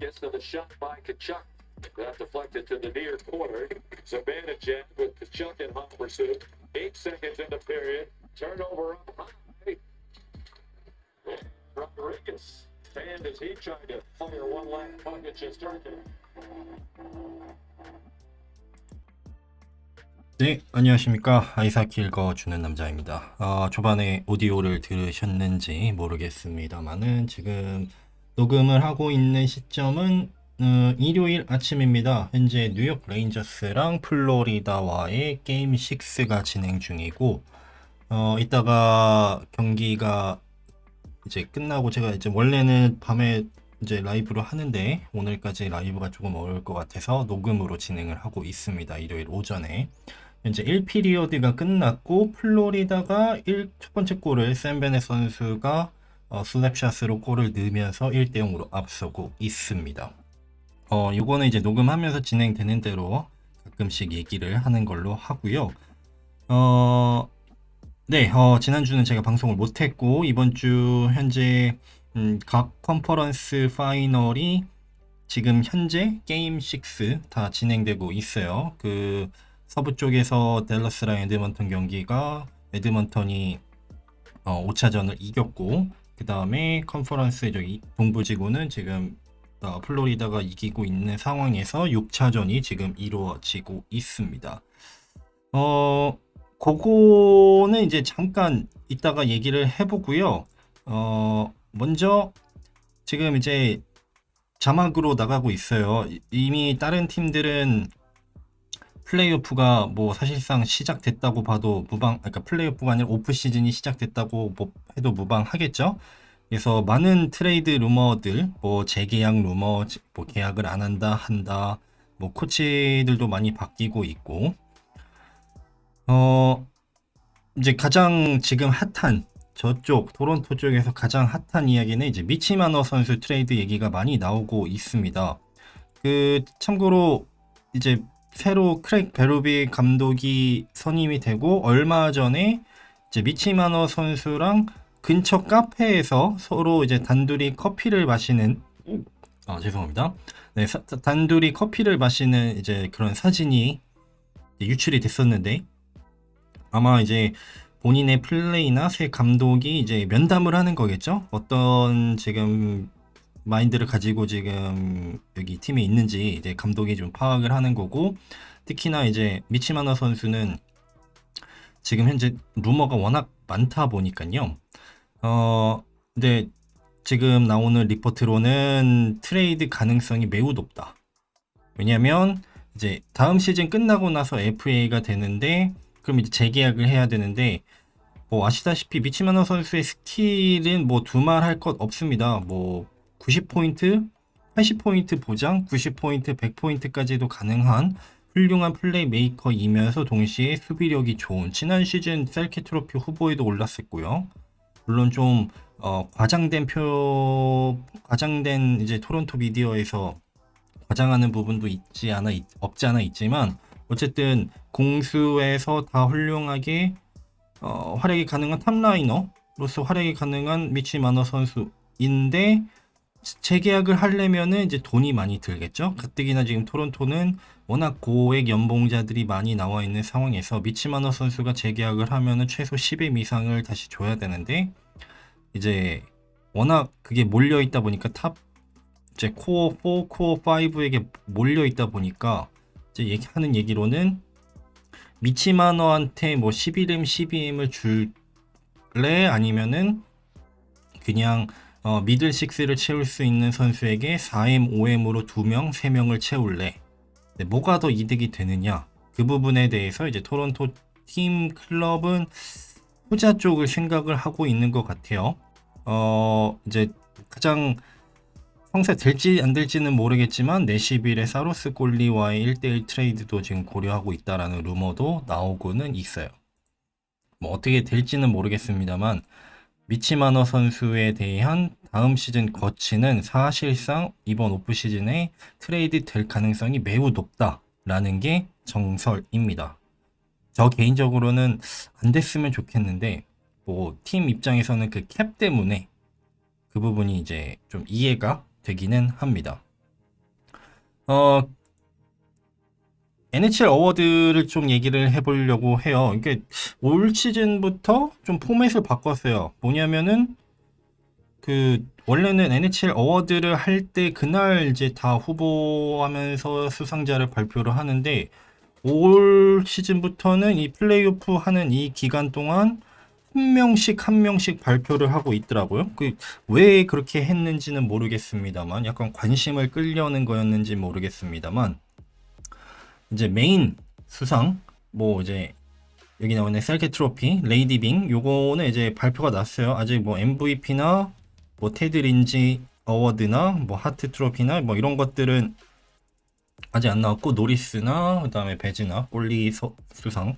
Gets to the shot by Kachuk. That deflected to the near corner. Zibanejad with Kachuk in hot pursuit. 8 seconds in the period. Turnover up high. Rodriguez. And as he tried to fire one last pocket just started. 네, 안녕하십니까. 아이사키 읽어주는 남자입니다. 초반에 오디오를 들으셨는지 모르겠습니다만은 지금 녹음을 하고 있는 시점은 일요일 아침입니다. 현재 뉴욕 레인저스랑 플로리다와의 게임 6가 진행 중이고 이따가 경기가 이제 끝나고 제가 이제 원래는 밤에 이제 라이브로 하는데 오늘까지 라이브가 조금 어려울 것 같아서 녹음으로 진행을 하고 있습니다. 일요일 오전에. 현재 1피리어드가 끝났고 플로리다가 첫 번째 골을 샘 베넷 선수가 슬랩샷으로 골을 넣으면서 1대 0으로 앞서고 있습니다. 요거는 이제 녹음하면서 진행되는 대로 가끔씩 얘기를 하는 걸로 하고요. 네, 지난주는 제가 방송을 못했고 이번 주 현재 각 컨퍼런스 파이널이 지금 현재 게임 6 다 진행되고 있어요. 그 서부 쪽에서 댈러스랑 에드먼턴 경기가 에드먼턴이 5차전을 이겼고 그 다음에 컨퍼런스 저기 동부지구는 지금 플로리다가 이기고 있는 상황에서 6차전이 지금 이루어지고 있습니다. 그거는 이제 잠깐 이따가 얘기를 해보고요. 먼저 지금 이제 자막으로 나가고 있어요. 이미 다른 팀들은 플레이오프가 뭐 사실상 시작됐다고 봐도 그러니까 플레이오프가 아니라 오프 시즌이 시작됐다고 뭐 해도 무방하겠죠. 그래서 많은 트레이드 루머들, 뭐 재계약 루머, 뭐 계약을 안 한다, 뭐 코치들도 많이 바뀌고 있고, 이제 가장 지금 핫한 저쪽 토론토 쪽에서 가장 핫한 이야기는 이제 미치 마너 선수 트레이드 얘기가 많이 나오고 있습니다. 그 참고로 이제 새로 크랙 베로비 감독이 선임이 되고 얼마 전에 이제 미치 마너 선수랑 근처 카페에서 서로 이제 단둘이 커피를 마시는 죄송합니다. 네, 단둘이 커피를 마시는 이제 그런 사진이 유출이 됐었는데 아마 이제 본인의 플레이나 새 감독이 이제 면담을 하는 거겠죠. 어떤 지금 마인드를 가지고 지금 여기 팀에 있는지 이제 감독이 좀 파악을 하는 거고, 특히나 이제 미치마나 선수는 지금 현재 루머가 워낙 많다 보니까요. 근데 지금 나오는 리포트로는 트레이드 가능성이 매우 높다. 왜냐면 이제 다음 시즌 끝나고 나서 FA가 되는데 그럼 이제 재계약을 해야 되는데 뭐 아시다시피 미치마나 선수의 스킬은 뭐 두말할 것 없습니다. 뭐 90포인트, 80포인트 보장, 90포인트, 100포인트까지도 가능한 훌륭한 플레이메이커이면서 동시에 수비력이 좋은 지난 시즌 셀키 트로피 후보에도 올랐었고요. 물론 좀 과장된 이제 토론토 미디어에서 과장하는 부분도 없지 않아 있지만 어쨌든 공수에서 다 훌륭하게 활약이 가능한 탑라이너로서 활약이 가능한 미치 마너 선수인데 재계약을 하려면은 이제 돈이 많이 들겠죠. 가뜩이나 지금 토론토는 워낙 고액 연봉자들이 많이 나와 있는 상황에서 미치 마너 선수가 재계약을 하면은 최소 10임 이상을 다시 줘야 되는데 이제 워낙 그게 몰려 있다 보니까 이제 코어 4, 코어 5에게 몰려 있다 보니까 이제 하는 얘기로는 미치마너한테 뭐 11M, 12M을 줄래? 아니면은 그냥 미들 6를 채울 수 있는 선수에게 4M, 5M으로 2명, 3명을 채울래? 네, 뭐가 더 이득이 되느냐? 그 부분에 대해서 이제 토론토 팀 클럽은 후자 쪽을 생각을 하고 있는 것 같아요. 이제 가장 성사될지 안 될지는 모르겠지만 내시빌의 사로스 골리와의 1대1 트레이드도 지금 고려하고 있다라는 루머도 나오고는 있어요. 뭐 어떻게 될지는 모르겠습니다만 미치마너 선수에 대한 다음 시즌 거치는 사실상 이번 오프 시즌에 트레이드 될 가능성이 매우 높다라는 게 정설입니다. 저 개인적으로는 안 됐으면 좋겠는데 뭐 팀 입장에서는 그 캡 때문에 그 부분이 이제 좀 이해가 되기는 합니다. NHL 어워드를 좀 얘기를 해보려고 해요. 이게 올 시즌부터 좀 포맷을 바꿨어요. 뭐냐면은 그 원래는 NHL 어워드를 할 때 그날 이제 다 후보하면서 수상자를 발표를 하는데 올 시즌부터는 이 플레이오프 하는 이 기간 동안 한 명씩 발표를 하고 있더라고요. 그 왜 그렇게 했는지는 모르겠습니다만 약간 관심을 끌려는 거였는지 모르겠습니다만 이제 메인 수상 뭐 이제 여기 나오는 셀케 트로피, 레이디 빙 요거는 이제 발표가 났어요. 아직 뭐 MVP나 뭐 테드 린지 어워드나 뭐 하트 트로피나 뭐 이런 것들은 아직 안 나왔고 노리스나 그다음에 베즈나 골리 수상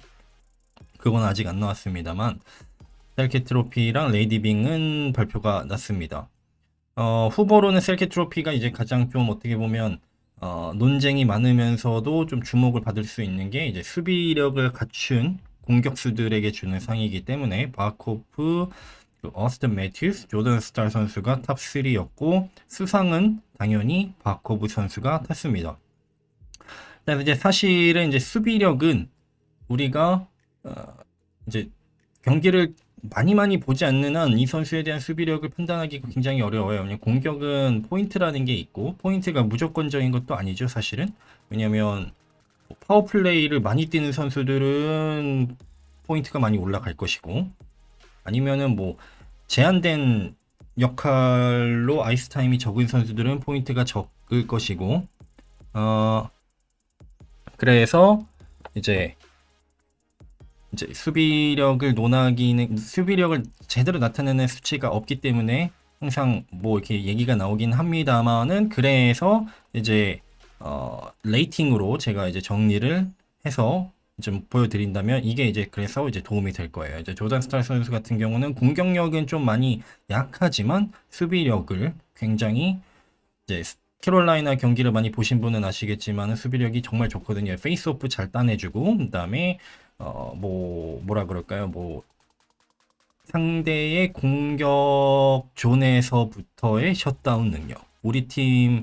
그건 아직 안 나왔습니다만 셀케 트로피랑 레이디 빙은 발표가 났습니다. 후보로는 셀케 트로피가 이제 가장 좀 어떻게 보면 논쟁이 많으면서도 좀 주목을 받을 수 있는 게 이제 수비력을 갖춘 공격수들에게 주는 상이기 때문에 바코프, 어스튼 매튜스, 조던 스타 선수가 탑 3였고 수상은 당연히 바코브 선수가 탔습니다. 그래서 이제 사실은 이제 수비력은 우리가 이제 경기를 많이 보지 않는 한 이 선수에 대한 수비력을 판단하기가 굉장히 어려워요. 왜냐면 공격은 포인트라는 게 있고 포인트가 무조건적인 것도 아니죠, 사실은. 왜냐면 파워플레이를 많이 뛰는 선수들은 포인트가 많이 올라갈 것이고 아니면은 뭐 제한된 역할로 아이스 타임이 적은 선수들은 포인트가 적을 것이고 그래서 이제 수비력을 수비력을 제대로 나타내는 수치가 없기 때문에 항상 뭐 이렇게 얘기가 나오긴 합니다만은 그래서 이제 레이팅으로 제가 이제 정리를 해서 좀 보여드린다면 이게 이제 그래서 이제 도움이 될 거예요. 이제 조던 스타 선수 같은 경우는 공격력은 좀 많이 약하지만 수비력을 굉장히 이제 캐롤라이나 경기를 많이 보신 분은 아시겠지만 수비력이 정말 좋거든요. 페이스오프 잘 따내주고 그다음에 뭐라 그럴까요? 뭐 상대의 공격 존에서부터의 셧다운 능력. 우리 팀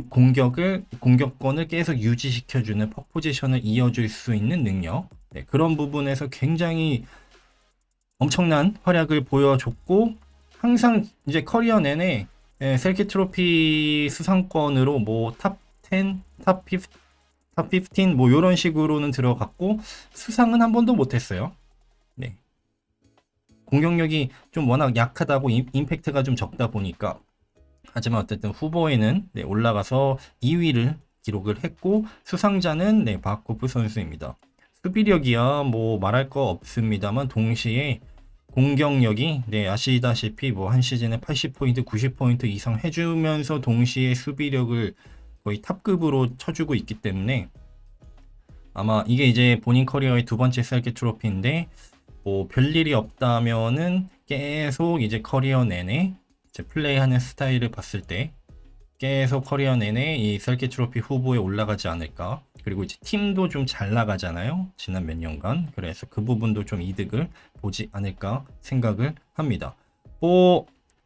공격권을 계속 유지시켜주는 퍽 포지션을 이어줄 수 있는 능력. 네, 그런 부분에서 굉장히 엄청난 활약을 보여줬고 항상 이제 커리어 내내 셀키 트로피 수상권으로 뭐 탑 10, 탑 15, 뭐 이런 식으로는 들어갔고 수상은 한 번도 못했어요. 네. 공격력이 좀 워낙 약하다고 임팩트가 좀 적다 보니까 하지만 어쨌든 후보에는 네, 올라가서 2위를 기록을 했고 수상자는 네, 바코프 선수입니다. 수비력이야 뭐 말할 거 없습니다만 동시에 공격력이 네, 아시다시피 뭐 한 시즌에 80포인트, 90포인트 이상 해주면서 동시에 수비력을 거의 탑급으로 쳐주고 있기 때문에 아마 이게 이제 본인 커리어의 두 번째 셀게 트로피인데 뭐 별일이 없다면은 계속 이제 커리어 내내 이제 플레이하는 스타일을 봤을 때 계속 커리어 내내 이 셀게 트로피 후보에 올라가지 않을까. 그리고 이제 팀도 좀 잘 나가잖아요. 지난 몇 년간. 그래서 그 부분도 좀 이득을 보지 않을까 생각을 합니다.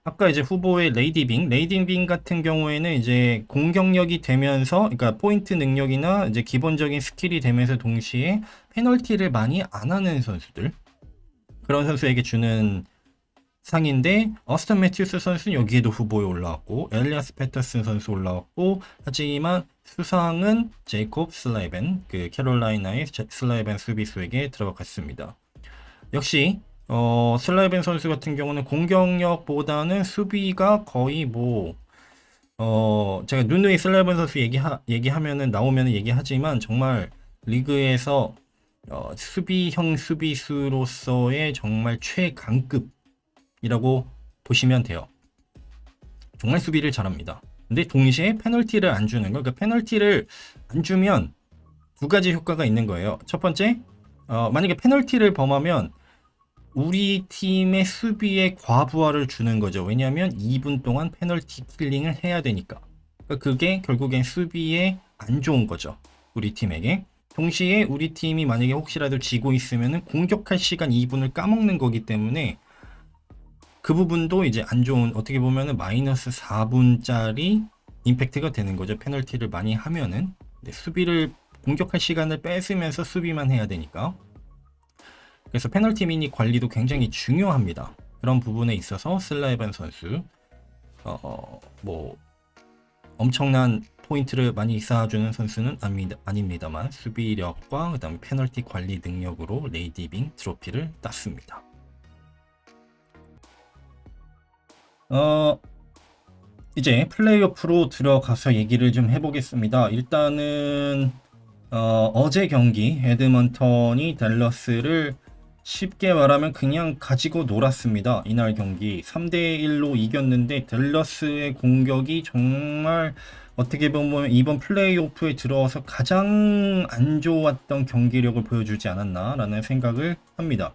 아까 이제 후보의 레이디 빙 같은 경우에는 이제 공격력이 되면서, 그러니까 포인트 능력이나 이제 기본적인 스킬이 되면서 동시에 페널티를 많이 안 하는 선수들, 그런 선수에게 주는 상인데, 어스턴 매튜스 선수는 여기에도 후보에 올라왔고, 엘리아스 패터슨 선수 올라왔고, 하지만 수상은 제이콥 슬라이벤, 그 캐롤라이나의 슬라이벤 수비수에게 들어갔습니다. 역시 슬라이벤 선수 같은 경우는 공격력보다는 수비가 거의 제가 누누이 슬라이벤 선수 얘기하면은 나오면은 얘기하지만 정말 리그에서 수비형 수비수로서의 정말 최강급이라고 보시면 돼요. 정말 수비를 잘합니다. 근데 동시에 페널티를 안 주는 거, 그러니까 페널티를 안 주면 두 가지 효과가 있는 거예요. 첫 번째, 만약에 페널티를 범하면 우리 팀의 수비에 과부하를 주는 거죠. 왜냐하면 2분 동안 페널티 킬링을 해야 되니까. 그러니까 그게 결국엔 수비에 안 좋은 거죠. 우리 팀에게. 동시에 우리 팀이 만약에 혹시라도 지고 있으면 공격할 시간 2분을 까먹는 거기 때문에 그 부분도 이제 안 좋은, 어떻게 보면 마이너스 4분짜리 임팩트가 되는 거죠. 페널티를 많이 하면은. 네, 수비를 공격할 시간을 뺏으면서 수비만 해야 되니까. 그래서 페널티 미니 관리도 굉장히 중요합니다. 그런 부분에 있어서 슬라이반 선수 뭐 엄청난 포인트를 많이 쌓아주는 선수는 아닙니다만 수비력과 그다음에 페널티 관리 능력으로 레이디 빙 트로피를 땄습니다. 이제 플레이오프로 들어가서 얘기를 좀 해보겠습니다. 일단은 어제 경기 에드먼턴이 댈러스를 쉽게 말하면 그냥 가지고 놀았습니다. 이날 경기 3대1로 이겼는데 댈러스의 공격이 정말 어떻게 보면 이번 플레이오프에 들어와서 가장 안 좋았던 경기력을 보여주지 않았나라는 생각을 합니다.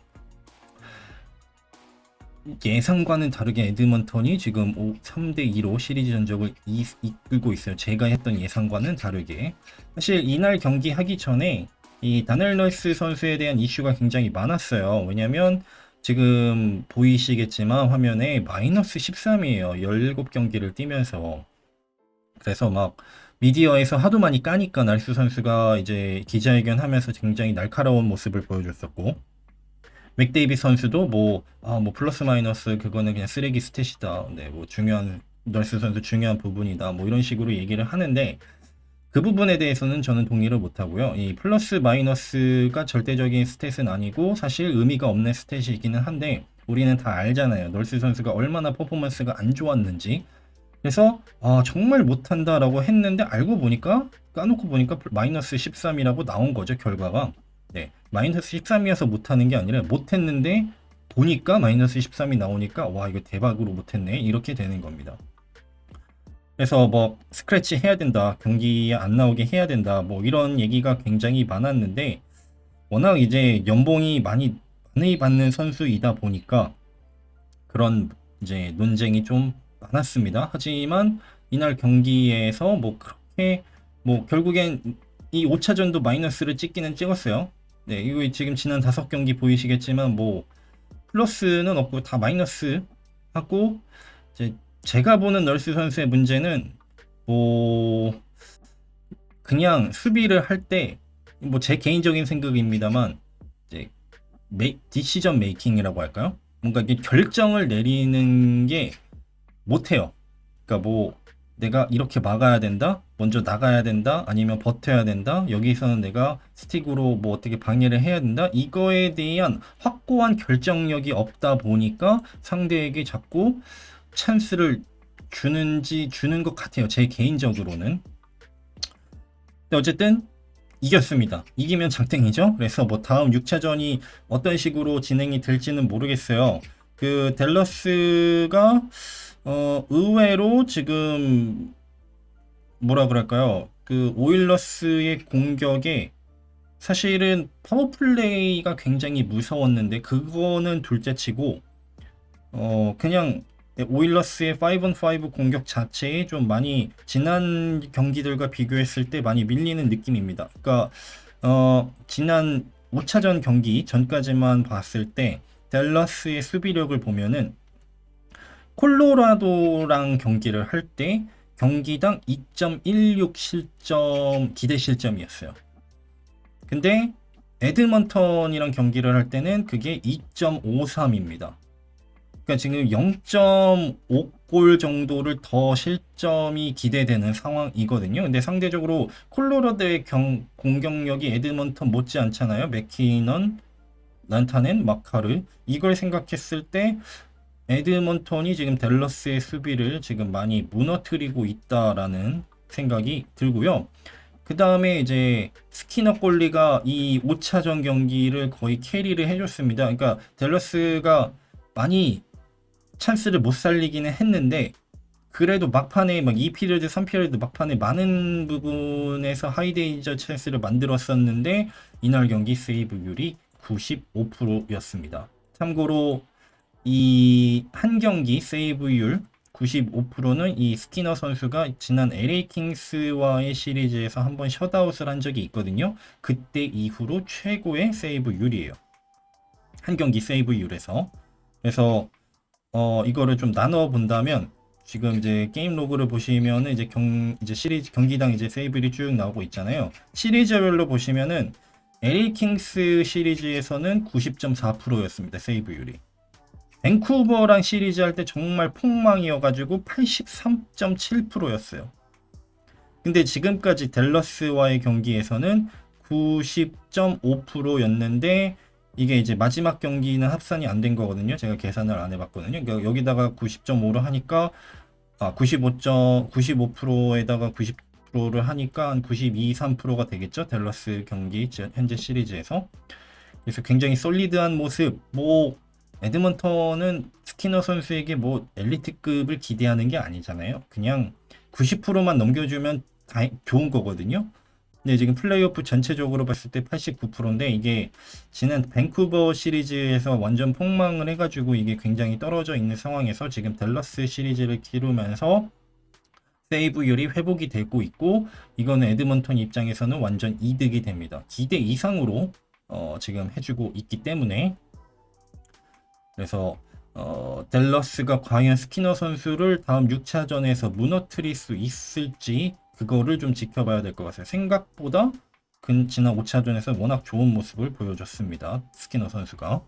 예상과는 다르게 에드먼턴이 지금 3대2로 시리즈 전적을 이끌고 있어요. 제가 했던 예상과는 다르게. 사실 이날 경기 하기 전에 이 다넬 러이스 선수에 대한 이슈가 굉장히 많았어요. 왜냐면 지금 보이시겠지만 화면에 마이너스 13이에요. 17경기를 뛰면서. 그래서 막 미디어에서 하도 많이 까니까 날스 선수가 이제 기자회견 하면서 굉장히 날카로운 모습을 보여줬었고, 맥데이비 선수도 뭐 플러스 마이너스 그거는 그냥 쓰레기 스탯이다. 네, 뭐 중요한 널스 선수 중요한 부분이다. 뭐 이런 식으로 얘기를 하는데 그 부분에 대해서는 저는 동의를 못 하고요. 이 플러스 마이너스가 절대적인 스탯은 아니고 사실 의미가 없는 스탯이기는 한데 우리는 다 알잖아요. 널스 선수가 얼마나 퍼포먼스가 안 좋았는지. 그래서 정말 못한다라고 했는데 알고 보니까 까놓고 보니까 마이너스 13이라고 나온 거죠, 결과가. 네, 마이너스 13이어서 못하는 게 아니라 못했는데 보니까 마이너스 13이 나오니까 와 이거 대박으로 못했네 이렇게 되는 겁니다. 그래서 뭐 스크래치 해야 된다, 경기에 안 나오게 해야 된다, 뭐 이런 얘기가 굉장히 많았는데 워낙 이제 연봉이 많이 받는 선수이다 보니까 그런 이제 논쟁이 좀 많았습니다. 하지만 이날 경기에서 뭐 그렇게 뭐 결국엔 이 5차전도 마이너스를 찍기는 찍었어요. 네, 이거 지금 지난 5경기 보이시겠지만 뭐 플러스는 없고 다 마이너스 하고, 이제 제가 보는 널스 선수의 문제는 뭐 그냥 수비를 할 때 뭐 제 개인적인 생각입니다만 이제 디시전 메이킹이라고 할까요? 뭔가 이게 결정을 내리는 게 못해요. 그러니까 뭐 내가 이렇게 막아야 된다, 먼저 나가야 된다, 아니면 버텨야 된다, 여기서는 내가 스틱으로 뭐 어떻게 방해를 해야 된다, 이거에 대한 확고한 결정력이 없다 보니까 상대에게 자꾸 찬스를 주는 것 같아요. 제 개인적으로는. 근데 어쨌든 이겼습니다. 이기면 장땡이죠. 그래서 뭐 다음 6차전이 어떤 식으로 진행이 될지는 모르겠어요. 그 댈러스가 의외로 지금 뭐라 그럴까요? 그 오일러스의 공격에 사실은 파워플레이가 굉장히 무서웠는데 그거는 둘째치고 그냥 오일러스의 5on5 공격 자체에 좀 많이 지난 경기들과 비교했을 때 많이 밀리는 느낌입니다. 그러니까 지난 5차전 경기 전까지만 봤을 때 댈러스의 수비력을 보면은 콜로라도랑 경기를 할 때 경기당 2.16 실점 기대 실점이었어요. 근데 에드먼턴이랑 경기를 할 때는 그게 2.53입니다. 그러니까 지금 0.5골 정도를 더 실점이 기대되는 상황이거든요. 근데 상대적으로 콜로라도의 공격력이 에드먼턴 못지 않잖아요. 맥키넌, 란타넨, 마카르. 이걸 생각했을 때 에드먼턴이 지금 댈러스의 수비를 지금 많이 무너뜨리고 있다라는 생각이 들고요. 그 다음에 이제 스키너 꼴리가 이 5차전 경기를 거의 캐리를 해줬습니다. 그러니까 댈러스가 많이 찬스를 못 살리기는 했는데 그래도 막판에 막 2피리어드, 3피리어드 막판에 많은 부분에서 하이데이저 찬스를 만들었었는데 이날 경기 세이브율이 95%였습니다. 참고로 이 한 경기 세이브율 95%는 이 스키너 선수가 지난 LA 킹스와의 시리즈에서 한번 셧아웃을 한 적이 있거든요. 그때 이후로 최고의 세이브율이에요. 한 경기 세이브율에서. 그래서 이거를 좀 나눠 본다면 지금 이제 게임 로그를 보시면은 이제 시리즈 경기당 이제 세이브율이 쭉 나오고 있잖아요. 시리즈별로 보시면은 LA 킹스 시리즈에서는 90.4%였습니다. 세이브율이. 밴쿠버랑 시리즈 할 때 정말 폭망이어가지고 83.7%였어요. 근데 지금까지 댈러스와의 경기에서는 90.5%였는데 이게 이제 마지막 경기는 합산이 안 된 거거든요. 제가 계산을 안 해봤거든요. 그러니까 여기다가 90.5로 하니까 95%에다가 90%를 하니까 한 92, 3%가 되겠죠. 댈러스 경기 현재 시리즈에서. 그래서 굉장히 솔리드한 모습. 뭐 에드먼턴은 스키너 선수에게 뭐 엘리트급을 기대하는 게 아니잖아요. 그냥 90%만 넘겨주면 좋은 거거든요. 근데 지금 플레이오프 전체적으로 봤을 때 89%인데 이게 지난 밴쿠버 시리즈에서 완전 폭망을 해가지고 이게 굉장히 떨어져 있는 상황에서 지금 댈러스 시리즈를 기르면서 세이브율이 회복이 되고 있고 이거는 에드먼턴 입장에서는 완전 이득이 됩니다. 기대 이상으로 지금 해주고 있기 때문에 그래서 댈러스가 과연 스키너 선수를 다음 6차전에서 무너뜨릴 수 있을지 그거를 좀 지켜봐야 될 것 같아요. 생각보다 지난 5차전에서 워낙 좋은 모습을 보여줬습니다. 스키너 선수가.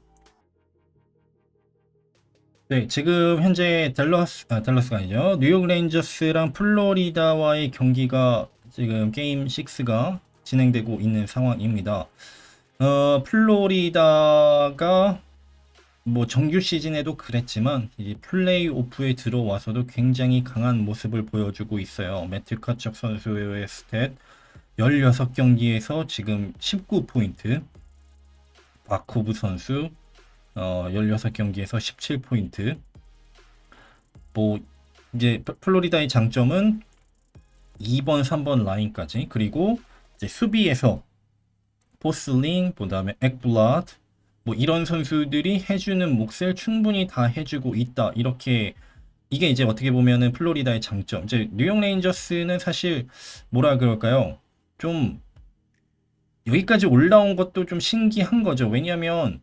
네, 지금 현재 댈러스가 아니죠. 뉴욕 레인저스랑 플로리다와의 경기가 지금 게임 6가 진행되고 있는 상황입니다. 플로리다가 뭐 정규 시즌에도 그랬지만 이제 플레이오프에 들어와서도 굉장히 강한 모습을 보여주고 있어요. 매튜 카척 선수의 스탯 16경기에서 지금 19포인트, 바코브 선수 16경기에서 17포인트. 뭐 이제 플로리다의 장점은 2번, 3번 라인까지 그리고 이제 수비에서 포슬링, 그다음에 엑블라드 뭐 이런 선수들이 해주는 몫을 충분히 다 해주고 있다. 이렇게 이게 이제 어떻게 보면은 플로리다의 장점. 이제 뉴욕 레인저스는 사실 뭐라 그럴까요? 좀 여기까지 올라온 것도 좀 신기한 거죠. 왜냐하면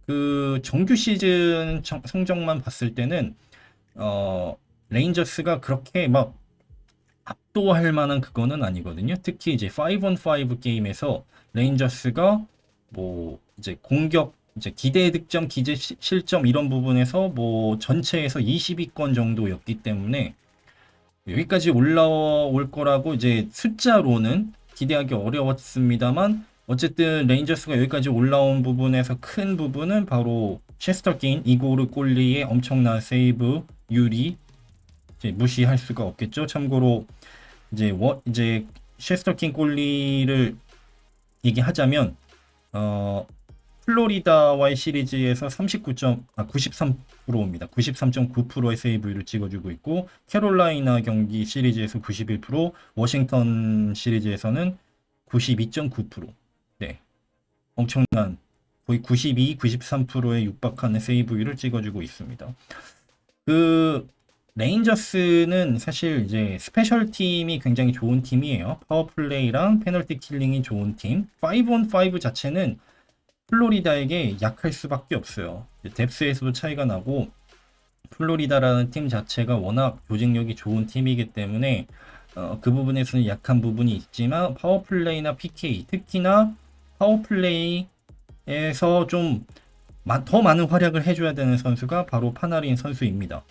그 정규 시즌 성적만 봤을 때는 레인저스가 그렇게 막 압도할 만한 그거는 아니거든요. 특히 이제 5on5 게임에서 레인저스가 뭐 이제 공격 이제 기대 득점, 기대 실점 이런 부분에서 뭐 전체에서 20위권 정도였기 때문에 여기까지 올라올 거라고 이제 숫자로는 기대하기 어려웠습니다만 어쨌든 레인저스가 여기까지 올라온 부분에서 큰 부분은 바로 체스터 긴 이고르 꼴리의 엄청난 세이브 율이 이제 무시할 수가 없겠죠. 참고로 이제 체스터 긴 꼴리를 얘기하자면 플로리다와의 시리즈에서 93%입니다. 93.9%의 세이브율을 찍어주고 있고 캐롤라이나 경기 시리즈에서 91%, 워싱턴 시리즈에서는 92.9%. 네, 엄청난 거의 92, 93%에 육박하는 세이브율을 찍어주고 있습니다. 그 레인저스는 사실 이제 스페셜 팀이 굉장히 좋은 팀이에요. 파워플레이랑 페널티 킬링이 좋은 팀. 5on5 자체는 플로리다에게 약할 수밖에 없어요. 뎁스에서도 차이가 나고 플로리다라는 팀 자체가 워낙 조직력이 좋은 팀이기 때문에 그 부분에서는 약한 부분이 있지만 파워플레이나 PK 특히나 파워플레이에서 좀 더 많은 활약을 해줘야 되는 선수가 바로 파나린 선수입니다.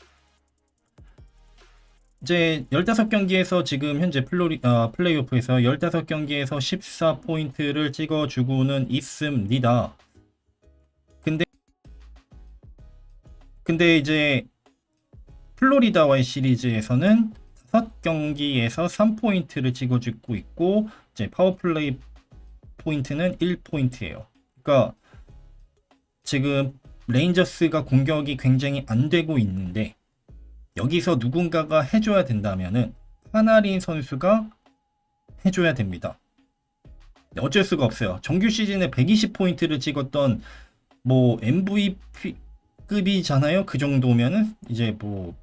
이제 15경기에서 지금 현재 플레이오프에서 15경기에서 14포인트를 찍어주고는 있습니다. 근데 이제 플로리다와의 시리즈에서는 5경기에서 3포인트를 찍어주고 있고 이제 파워플레이 포인트는 1포인트예요. 그러니까 지금 레인저스가 공격이 굉장히 안 되고 있는데 여기서 누군가가 해줘야 된다면은 파나린 선수가 해줘야 됩니다. 어쩔 수가 없어요. 정규 시즌에 120포인트를 찍었던 뭐 MVP급이잖아요. 그 정도면은 이제 뭐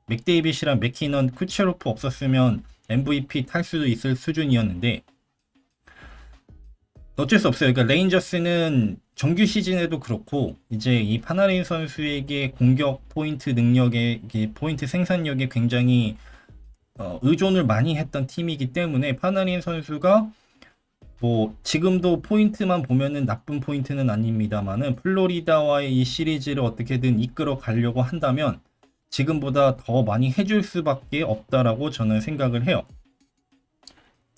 맥데이빗이랑 맥키넌, 쿠체로프 없었으면 MVP 탈 수도 있을 수준이었는데 어쩔 수 없어요. 그러니까 레인저스는 정규 시즌에도 그렇고 이제 이 파나린 선수에게 공격 포인트 능력에 이게 포인트 생산력에 굉장히 의존을 많이 했던 팀이기 때문에 파나린 선수가 뭐 지금도 포인트만 보면은 나쁜 포인트는 아닙니다만은 플로리다와의 이 시리즈를 어떻게든 이끌어 가려고 한다면 지금보다 더 많이 해줄 수밖에 없다라고 저는 생각을 해요.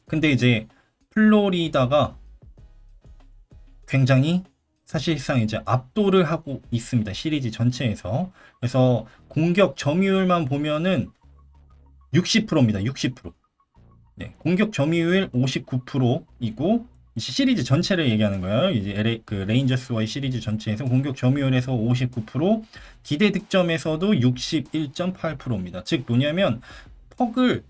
근데 이제 플로리다가 굉장히 사실상 이제 압도를 하고 있습니다. 시리즈 전체에서. 그래서 공격 점유율만 보면은 60%입니다. 60%. 네, 공격 점유율 59%이고 시리즈 전체를 얘기하는 거예요. 이제 그 레인저스와의 시리즈 전체에서 공격 점유율에서 59%, 기대 득점에서도 61.8%입니다. 즉 뭐냐면 퍽을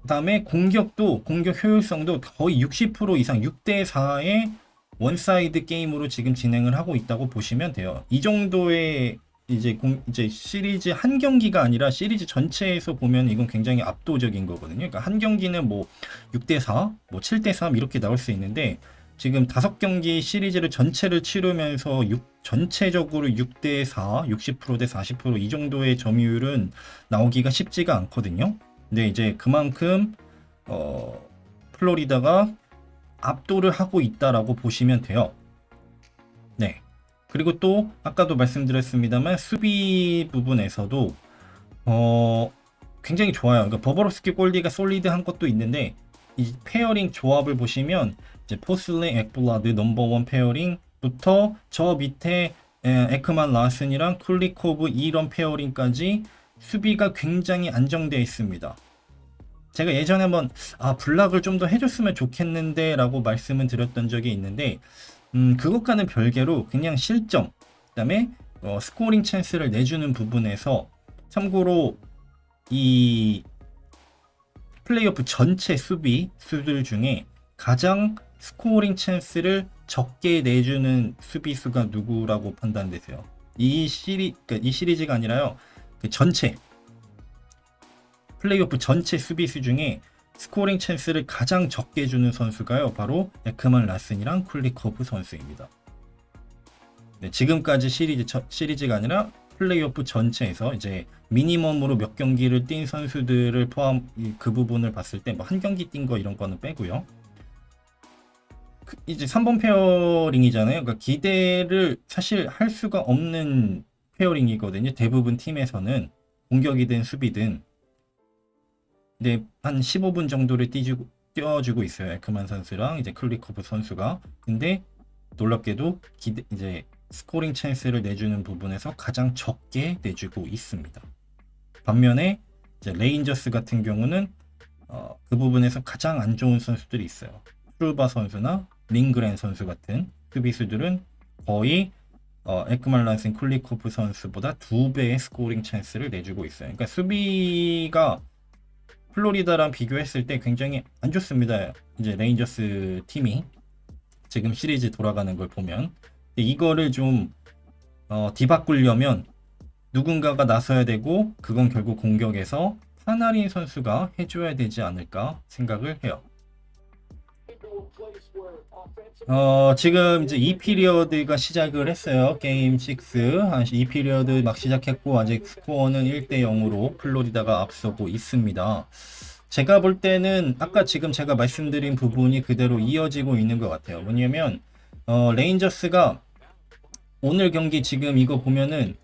그다음에 공격도 공격 효율성도 거의 60% 이상 6대 4의 원사이드 게임으로 지금 진행을 하고 있다고 보시면 돼요. 이 정도의 이제 시리즈 한 경기가 아니라 시리즈 전체에서 보면 이건 굉장히 압도적인 거거든요. 그러니까 한 경기는 뭐 6대 4, 뭐 7대 3 이렇게 나올 수 있는데 지금 5경기 시리즈를 전체를 치르면서 전체적으로 6대 4, 60%대 40%이 정도의 점유율은 나오기가 쉽지가 않거든요. 근데 이제 그만큼 플로리다가 압도를 하고 있다라고 보시면 돼요. 네. 그리고 또 아까도 말씀드렸습니다만 수비 부분에서도 굉장히 좋아요. 그러니까 버버로스키 골디가 솔리드한 것도 있는데 이 페어링 조합을 보시면 이제 포슬레 엑블라드 넘버원 페어링부터 저 밑에 에크만 라슨이랑 쿨리코브 이런 페어링까지 수비가 굉장히 안정되어 있습니다. 제가 예전에 한번 블락을 좀 더 해줬으면 좋겠는데 라고 말씀을 드렸던 적이 있는데 그것과는 별개로 그냥 실점 그다음에 스코어링 찬스를 내주는 부분에서 참고로 이 플레이오프 전체 수비수들 중에 가장 스코어링 찬스를 적게 내주는 수비수가 누구라고 판단되세요? 이 시리즈가 아니라요. 그 전체 플레이오프 전체 수비수 중에 스코어링 찬스를 가장 적게 주는 선수가요. 바로 에크만 라슨이랑 쿨리코브 선수입니다. 네, 지금까지 시리즈가 아니라 플레이오프 전체에서 이제 미니멈으로 몇 경기를 뛴 선수들을 포함 그 부분을 봤을 때 뭐 한 경기 뛴 거 이런 거는 빼고요. 이제 3번 페어링이잖아요. 그러니까 기대를 사실 할 수가 없는 페어링이거든요. 대부분 팀에서는 공격이든 수비든. 근데 한 15분 정도를 띄워주고 있어요. 에크만 선수랑 이제 클리커브 선수가. 근데 놀랍게도 이제 스코링 찬스를 내주는 부분에서 가장 적게 내주고 있습니다. 반면에 이제 레인저스 같은 경우는 그 부분에서 가장 안 좋은 선수들이 있어요. 트루바 선수나 링그렌 선수 같은 수비수들은 거의 에크만 란슨 쿨리코프 선수보다 2배의 스코링 찬스를 내주고 있어요. 그러니까 수비가 플로리다랑 비교했을 때 굉장히 안 좋습니다. 이제 레인저스 팀이 지금 시리즈 돌아가는 걸 보면 이거를 좀 뒤바꾸려면 누군가가 나서야 되고 그건 결국 공격에서 파나린 선수가 해줘야 되지 않을까 생각을 해요. 지금 이제 2피리어드가 시작을 했어요. 게임 6 한 2피리어드 막 시작했고 아직 스코어는 1대 0으로 플로리다가 앞서고 있습니다. 제가 볼 때는 아까 지금 제가 말씀드린 부분이 그대로 이어지고 있는 것 같아요. 뭐냐면 레인저스가 오늘 경기 지금 이거 보면은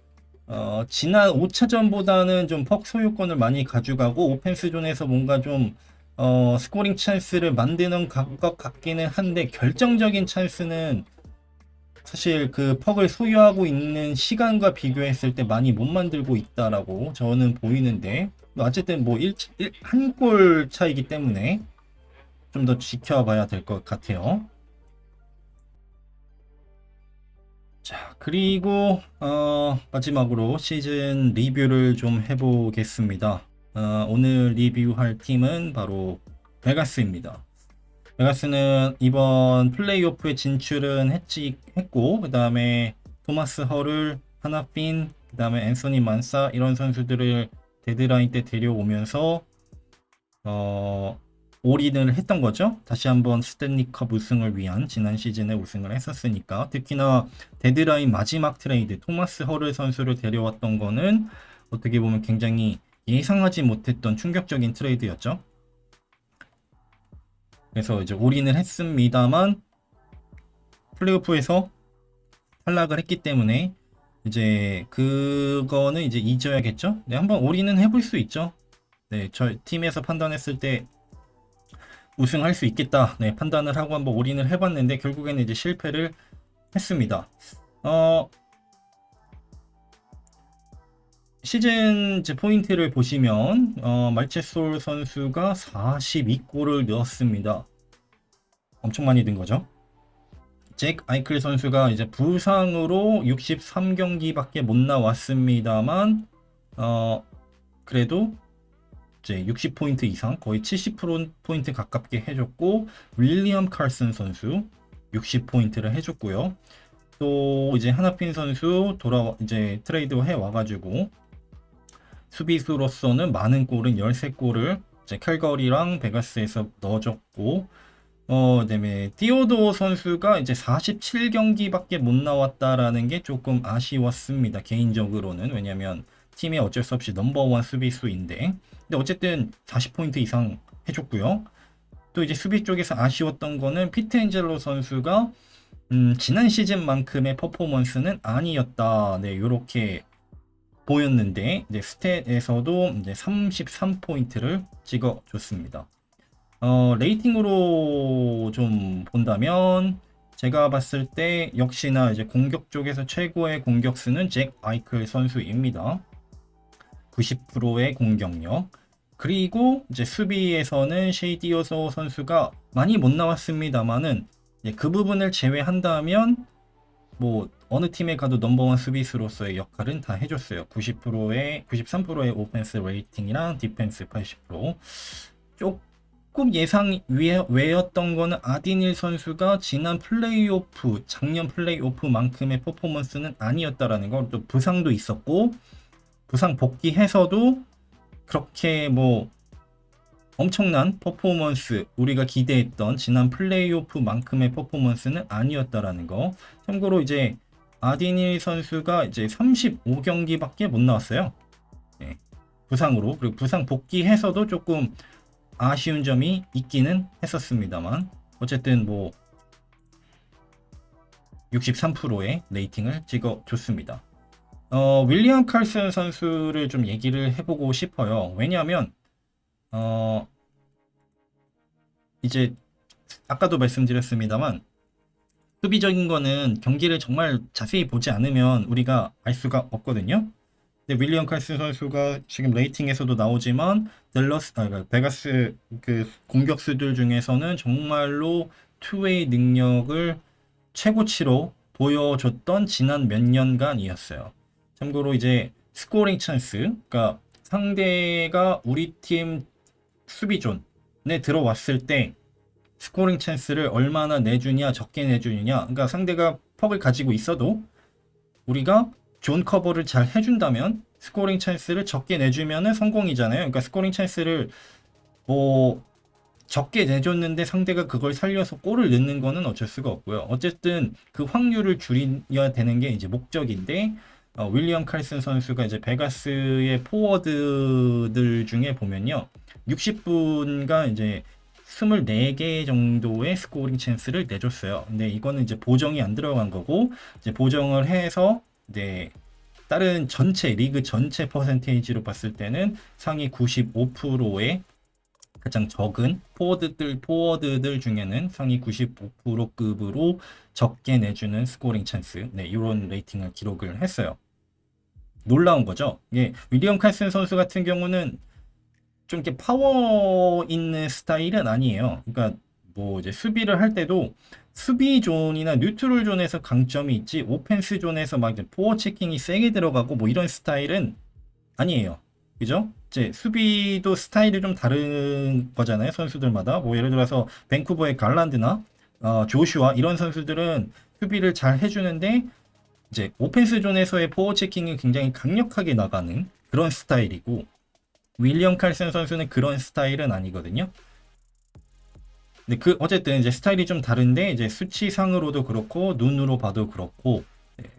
지난 5차전보다는 좀 퍽 소유권을 많이 가져가고 오펜스 존에서 뭔가 좀 스코링 찬스를 만드는 것 같기는 한데 결정적인 찬스는 사실 그 퍽을 소유하고 있는 시간과 비교했을 때 많이 못 만들고 있다라고 저는 보이는데 어쨌든 뭐 한 골 차이기 때문에 좀 더 지켜봐야 될 것 같아요. 자, 그리고 마지막으로 시즌 리뷰를 좀 해보겠습니다. 오늘 리뷰할 팀은 바로 베가스입니다. 베가스는 이번 플레이오프에 진출은 했고 그 다음에 토마스 허를, 하나핀, 그 다음에 앤서니 만사 이런 선수들을 데드라인 때 데려오면서 올인을 했던 거죠. 다시 한번 스탠리컵 우승을 위한 지난 시즌에 우승을 했었으니까. 특히나 데드라인 마지막 트레이드 토마스 허를 선수를 데려왔던 거는 어떻게 보면 굉장히 예상하지 못했던 충격적인 트레이드였죠. 그래서 이제 올인을 했습니다만 플레이오프에서 탈락을 했기 때문에 이제 그거는 이제 잊어야겠죠. 네, 한번 올인은 해볼 수 있죠. 네, 저 팀에서 판단했을 때 우승할 수 있겠다. 네, 판단을 하고 한번 올인을 해봤는데 결국에는 이제 실패를 했습니다. 시즌 이제 포인트를 보시면 말체솔 선수가 42골을 넣었습니다. 엄청 많이 든 거죠. 잭 아이클 선수가 이제 부상으로 63경기밖에 못 나왔습니다만 그래도 이제 60포인트 이상 거의 70% 가깝게 해줬고 윌리엄 칼슨 선수 60포인트를 해줬고요. 또 이제 하나핀 선수 이제 트레이드 해 와가지고 수비수로서는 많은 골은 13골을 이제 캘거리랑 베가스에서 넣어줬고 그다음에 티오도 선수가 이제 47경기밖에 못 나왔다라는 게 조금 아쉬웠습니다. 개인적으로는. 왜냐면 팀에 어쩔 수 없이 넘버원 수비수인데. 근데 어쨌든 40포인트 이상 해줬고요. 또 이제 수비 쪽에서 아쉬웠던 거는 피트엔젤로 선수가 지난 시즌만큼의 퍼포먼스는 아니었다. 네, 요렇게 보였는데 이제 스탯에서도 이제 33포인트를 찍어줬습니다. 레이팅으로 좀 본다면 제가 봤을 때 역시나 이제 공격 쪽에서 최고의 공격수는 잭 아이클 선수입니다. 90%의 공격력. 그리고 이제 수비에서는 쉐이디어소 선수가 많이 못 나왔습니다만은 그 부분을 제외한다면 뭐 어느 팀에 가도 넘버원 수비수로서의 역할은 다 해줬어요. 93%의 오펜스 레이팅이랑 디펜스 80%. 조금 예상 외였던 거는 아디닐 선수가 지난 플레이오프, 작년 플레이오프만큼의 퍼포먼스는 아니었다라는 거. 또 부상도 있었고 부상 복귀해서도 그렇게 뭐 엄청난 퍼포먼스, 우리가 기대했던 지난 플레이오프만큼의 퍼포먼스는 아니었다라는 거. 참고로 이제 아디닐 선수가 이제 35경기밖에 못 나왔어요. 네, 부상으로. 그리고 부상 복귀해서도 조금 아쉬운 점이 있기는 했었습니다만 어쨌든 뭐 63%의 레이팅을 찍어줬습니다. 윌리엄 칼슨 선수를 좀 얘기를 해보고 싶어요. 왜냐하면 이제 아까도 말씀드렸습니다만 수비적인 거는 경기를 정말 자세히 보지 않으면 우리가 알 수가 없거든요. 근데 윌리엄 칼슨 선수가 지금 레이팅에서도 나오지만 베가스 그 공격수들 중에서는 정말로 투웨이 능력을 최고치로 보여줬던 지난 몇 년간이었어요. 참고로 이제 스코링 찬스, 그러니까 상대가 우리 팀 수비존에 들어왔을 때 스코링 찬스를 얼마나 내주냐 적게 내주느냐, 그러니까 상대가 퍽을 가지고 있어도 우리가 존 커버를 잘 해준다면 스코링 찬스를 적게 내주면은 성공이잖아요. 그러니까 스코링 찬스를 뭐 적게 내줬는데 상대가 그걸 살려서 골을 넣는 거는 어쩔 수가 없고요. 어쨌든 그 확률을 줄여야 되는 게 이제 목적인데 윌리엄 칼슨 선수가 이제 베가스의 포워드들 중에 보면요, 60분간 이제 24개 정도의 스코링 찬스를 내줬어요. 근데 이거는 이제 보정이 안 들어간 거고, 이제 보정을 해서 이제 다른 전체 리그 전체 퍼센테이지로 봤을 때는 상위 95%의 가장 적은 포워드들 중에는 상위 95%급으로 적게 내주는 스코링 찬스, 네, 이런 레이팅을 기록을 했어요. 놀라운 거죠. 예, 윌리엄 칼슨 선수 같은 경우는 좀 이렇게 파워 있는 스타일은 아니에요. 그러니까 뭐 이제 수비를 할 때도 수비 존이나 뉴트럴 존에서 강점이 있지 오펜스 존에서 막 이제 포어 체킹이 세게 들어가고 뭐 이런 스타일은 아니에요. 그죠? 이제 수비도 스타일이 좀 다른 거잖아요. 선수들마다. 뭐 예를 들어서 밴쿠버의 갈란드나 조슈아 이런 선수들은 수비를 잘 해주는데 이제 오펜스 존에서의 포어 체킹이 굉장히 강력하게 나가는 그런 스타일이고, 윌리엄 칼슨 선수는 그런 스타일은 아니거든요. 근데 그 어쨌든 이제 스타일이 좀 다른데 이제 수치상으로도 그렇고 눈으로 봐도 그렇고 네,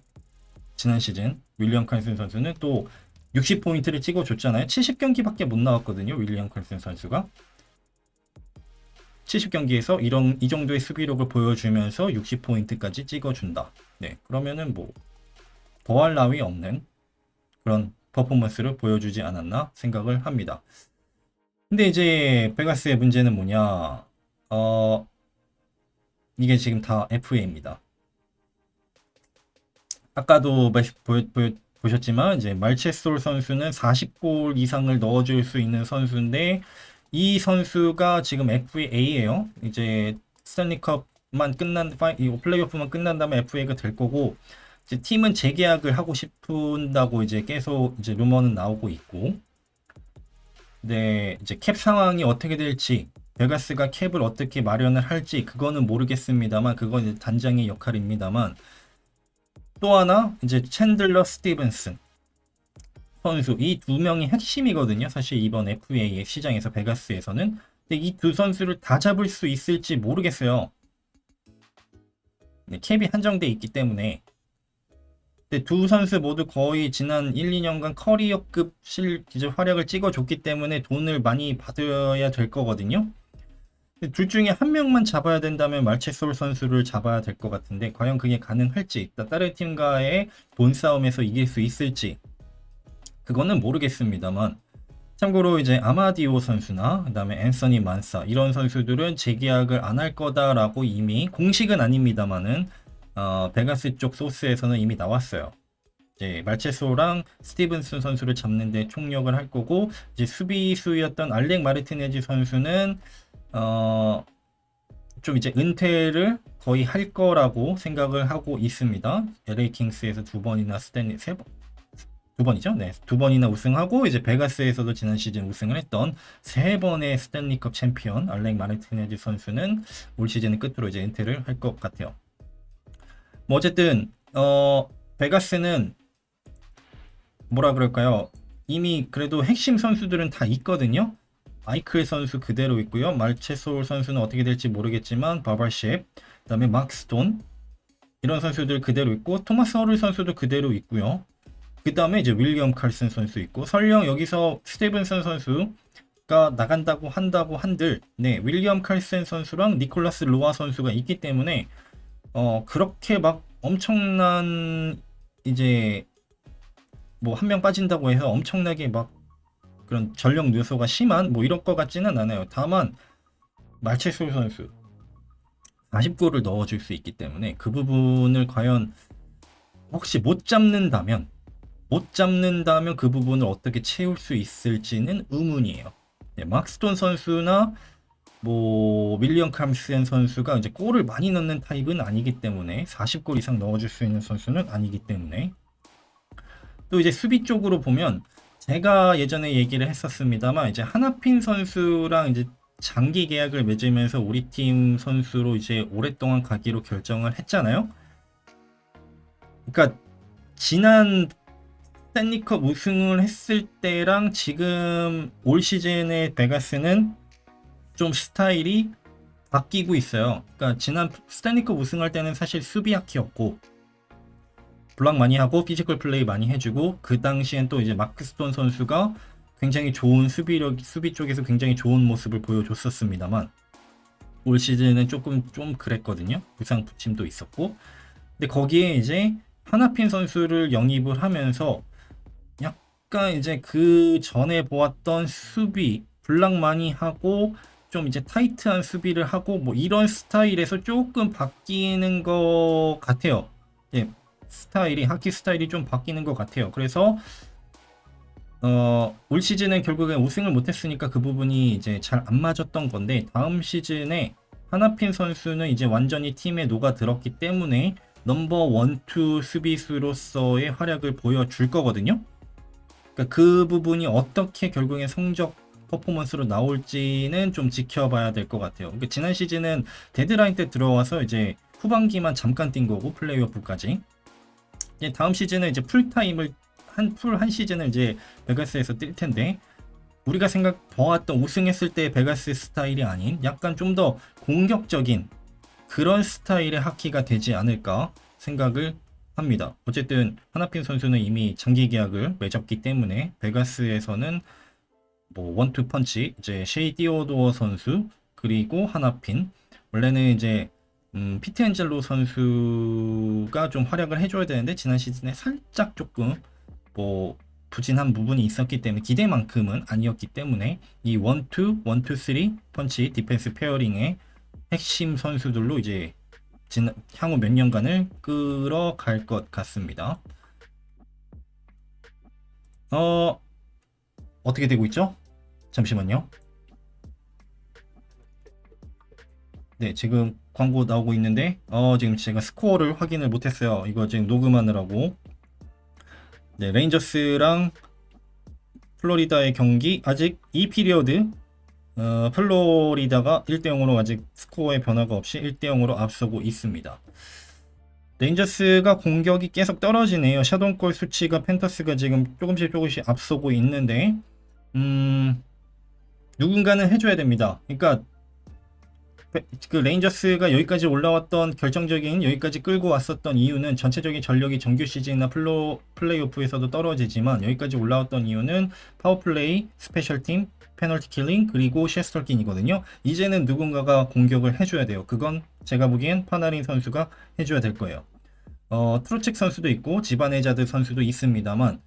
지난 시즌 윌리엄 칼슨 선수는 또 60포인트를 찍어줬잖아요. 70경기밖에 못 나왔거든요. 윌리엄 칼슨 선수가 70경기에서 이 정도의 수비력을 보여주면서 60포인트까지 찍어준다. 네, 그러면은 뭐 더할 나위 없는 그런 퍼포먼스를 보여주지 않았나 생각을 합니다. 근데 이제 베가스의 문제는 뭐냐? 이게 지금 다 FA입니다. 아까도 보셨지만 이제 말체솔 선수는 40골 이상을 넣어줄 수 있는 선수인데 이 선수가 지금 FA예요. 이제 스탠리컵만 플레이오프만 끝난 다음에 FA가 될 거고 이제 팀은 재계약을 하고 싶은다고 이제 계속 이제 루머는 나오고 있고, 네 이제 캡 상황이 어떻게 될지 베가스가 캡을 어떻게 마련을 할지 그거는 모르겠습니다만 그건 이제 단장의 역할입니다만 또 하나 이제 챈들러 스티븐슨 선수 이 두 명이 핵심이거든요. 사실 이번 FA 시장에서 베가스에서는. 근데 이 두 선수를 다 잡을 수 있을지 모르겠어요. 네, 캡이 한정돼 있기 때문에. 근데 두 선수 모두 거의 지난 1, 2년간 커리어급 이제 활약을 찍어줬기 때문에 돈을 많이 받아야 될 거거든요. 둘 중에 한 명만 잡아야 된다면 말체솔 선수를 잡아야 될 것 같은데 과연 그게 가능할지, 다른 팀과의 돈 싸움에서 이길 수 있을지 그거는 모르겠습니다만, 참고로 이제 아마디오 선수나 그다음에 앤서니 만사 이런 선수들은 재계약을 안 할 거다라고 이미 공식은 아닙니다만은 베가스 쪽 소스에서는 이미 나왔어요. 이제 말체소랑 스티븐슨 선수를 잡는데 총력을 할 거고, 이제 수비수였던 알렉 마르티네즈 선수는 좀 이제 은퇴를 거의 할 거라고 생각을 하고 있습니다. LA 킹스에서 두 번이나 두 번이죠. 네, 두 번이나 우승하고 이제 베가스에서도 지난 시즌 우승을 했던 세 번의 스탠리컵 챔피언 알렉 마르티네즈 선수는 올 시즌 끝으로 이제 은퇴를 할 것 같아요. 뭐 어쨌든 베가스는 뭐라 그럴까요? 이미 그래도 핵심 선수들은 다 있거든요. 아이클 선수 그대로 있고요. 말체솔 선수는 어떻게 될지 모르겠지만 바바셰프, 그다음에 막스톤 이런 선수들 그대로 있고 토마스 허를 선수도 그대로 있고요. 그 다음에 이제 윌리엄 칼슨 선수 있고, 설령 여기서 스티븐슨 선수가 나간다고 한들 네 윌리엄 칼슨 선수랑 니콜라스 로아 선수가 있기 때문에 그렇게 막 엄청난 이제 뭐 한 명 빠진다고 해서 엄청나게 막 그런 전력 요소가 심한 뭐 이런 것 같지는 않아요. 다만 말체솔 선수 40골을 넣어줄 수 있기 때문에 그 부분을 과연 혹시 못 잡는다면 그 부분을 어떻게 채울 수 있을지는 의문이에요. 네, 막스톤 선수나 뭐 윌리엄 칼슨 선수가 이제 골을 많이 넣는 타입은 아니기 때문에 40골 이상 넣어줄 수 있는 선수는 아니기 때문에, 또 이제 수비 쪽으로 보면 제가 예전에 얘기를 했었습니다만 이제 하나핀 선수랑 이제 장기 계약을 맺으면서 우리 팀 선수로 이제 오랫동안 가기로 결정을 했잖아요. 그러니까 지난 스탠리컵 우승을 했을 때랑 지금 올 시즌의 베가스는 좀 스타일이 바뀌고 있어요. 그러니까 지난 스탠리컵 우승할 때는 사실 수비 악기였고 블락 많이 하고 피지컬 플레이 많이 해주고, 그 당시엔 또 이제 마크스톤 선수가 굉장히 좋은 수비 쪽에서 굉장히 좋은 모습을 보여줬었습니다만 올 시즌은 좀 그랬거든요. 부상 부침도 있었고. 근데 거기에 이제 하나핀 선수를 영입을 하면서 약간 이제 그 전에 보았던 수비 블락 많이 하고 좀 이제 타이트한 수비를 하고 뭐 이런 스타일에서 조금 바뀌는 것 같아요. 예, 하키 스타일이 좀 바뀌는 것 같아요. 그래서 올 시즌은 결국엔 우승을 못했으니까 그 부분이 이제 잘 안 맞았던 건데, 다음 시즌에 하나핀 선수는 이제 완전히 팀에 녹아들었기 때문에 넘버 1, 2 수비수로서의 활약을 보여줄 거거든요. 그러니까 그 부분이 어떻게 결국엔 성적 퍼포먼스로 나올지는 좀 지켜봐야 될 것 같아요. 그러니까 지난 시즌은 데드라인 때 들어와서 이제 후반기만 잠깐 뛴 거고 플레이오프까지. 다음 시즌은 이제 풀 한 시즌을 이제 베가스에서 뛸 텐데 우리가 봐왔던 우승했을 때 베가스 스타일이 아닌 약간 좀 더 공격적인 그런 스타일의 하키가 되지 않을까 생각을 합니다. 어쨌든 하나핀 선수는 이미 장기 계약을 맺었기 때문에 베가스에서는 뭐 원투 펀치 이제 셰이 디오도어 선수 그리고 하나핀 원래는 이제 피트 앤젤로 선수가 좀 활약을 해줘야 되는데 지난 시즌에 살짝 조금 뭐 부진한 부분이 있었기 때문에 기대만큼은 아니었기 때문에 이 원투 쓰리 펀치 디펜스 페어링의 핵심 선수들로 이제 향후 몇 년간을 끌어갈 것 같습니다. 어떻게 되고 있죠? 잠시만요. 네, 지금 광고 나오고 있는데 지금 제가 스코어를 확인을 못했어요. 이거 지금 녹음하느라고. 네, 레인저스랑 플로리다의 경기 아직 이 피리어드 플로리다가 1대0으로 아직 스코어의 변화가 없이 1대0으로 앞서고 있습니다. 레인저스가 공격이 계속 떨어지네요. 샤돈골 수치가 팬터스가 지금 조금씩 앞서고 있는데 누군가는 해줘야 됩니다. 그러니까 그 레인저스가 여기까지 올라왔던 결정적인 여기까지 끌고 왔었던 이유는 전체적인 전력이 정규 시즌이나 플레이오프에서도 떨어지지만 여기까지 올라왔던 이유는 파워플레이, 스페셜팀, 페널티 킬링 그리고 셰스털킨이거든요. 이제는 누군가가 공격을 해줘야 돼요. 그건 제가 보기엔 파나린 선수가 해줘야 될 거예요. 트로책 선수도 있고 지바네자드 선수도 있습니다만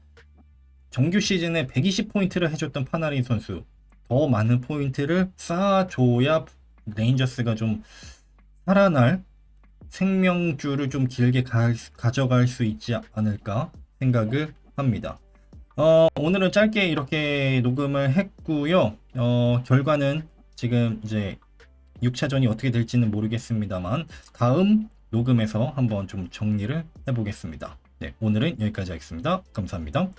정규 시즌에 120포인트를 해줬던 파나린 선수 더 많은 포인트를 쌓아줘야 레인저스가 좀 살아날 생명줄을 좀 길게 가져갈 수 있지 않을까 생각을 합니다. 오늘은 짧게 이렇게 녹음을 했고요. 결과는 지금 이제 6차전이 어떻게 될지는 모르겠습니다만 다음 녹음에서 한번 좀 정리를 해보겠습니다. 네, 오늘은 여기까지 하겠습니다. 감사합니다.